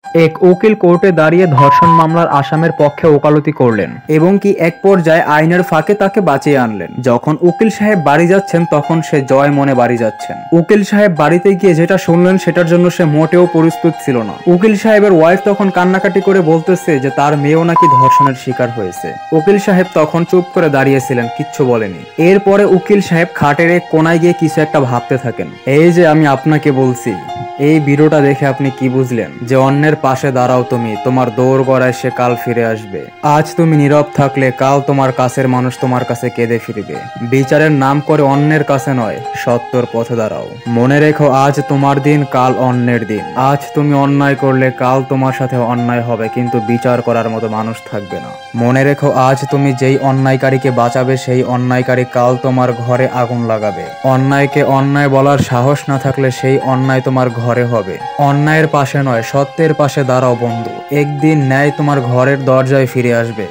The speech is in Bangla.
এক উকিল কোর্টে দাঁড়িয়ে ধর্ষণ মামলার আসামির পক্ষে ওকালতি করলেন এবং কি এক পর্যায়ে আইনের ফাঁকে তাকে বাঁচিয়ে আনলেন। যখন উকিল সাহেব বাড়ি যাচ্ছেন তখন সে জয় মনে বাড়ি যাচ্ছেন। উকিল সাহেব বাড়িতে গিয়ে যেটা শুনলেন সেটার জন্য সে মোটেও প্রস্তুত ছিল না। উকিল সাহেবের ওয়াইফ তখন কান্নাকাটি করে বলতেছে যে তার মেয়েও নাকি ধর্ষণের শিকার হয়েছে। উকিল সাহেব তখন চুপ করে দাঁড়িয়েছিলেন, কিচ্ছু বলেনি। এরপরে উকিল সাহেব খাটের এক কোনায় গিয়ে কিছু একটা ভাবতে থাকেন। এই যে আমি আপনাকে বলছি, এই ভিডিওটা দেখে আপনি কি বুঝলেন? যে অন্যের পাশে দাঁড়াও তুমি, তোমার দৌড় গড়ায় সে কাল ফিরে আসবে। আজ তুমি নীরব থাকলে কাল তোমার কাছের মানুষ তোমার কাছে কেঁদে ফিরবে। বিচারের নাম করে অন্যের কাছে নয়, সত্যর পথে দাঁড়াও। মনে রেখো, আজ তোমার দিন, কাল অন্যের দিন। আজ তুমি অন্যায় করলে কাল তোমার সাথে অন্যায় হবে, কিন্তু বিচার করার মতো মানুষ থাকবে না। মনে রেখো, আজ তুমি যেই অন্যায়কারীকে বাঁচাবে সেই অন্যায়কারী কাল তোমার ঘরে আগুন লাগাবে। অন্যায়কে অন্যায় বলার সাহস না থাকলে সেই অন্যায় তোমার ঘরে হবে। অন্যায়ের পাশে নয়, সত্যের পাশে দাঁড়াও বন্ধু। একদিন ন্যায় তোমার ঘরের দরজায় ফিরে আসবে।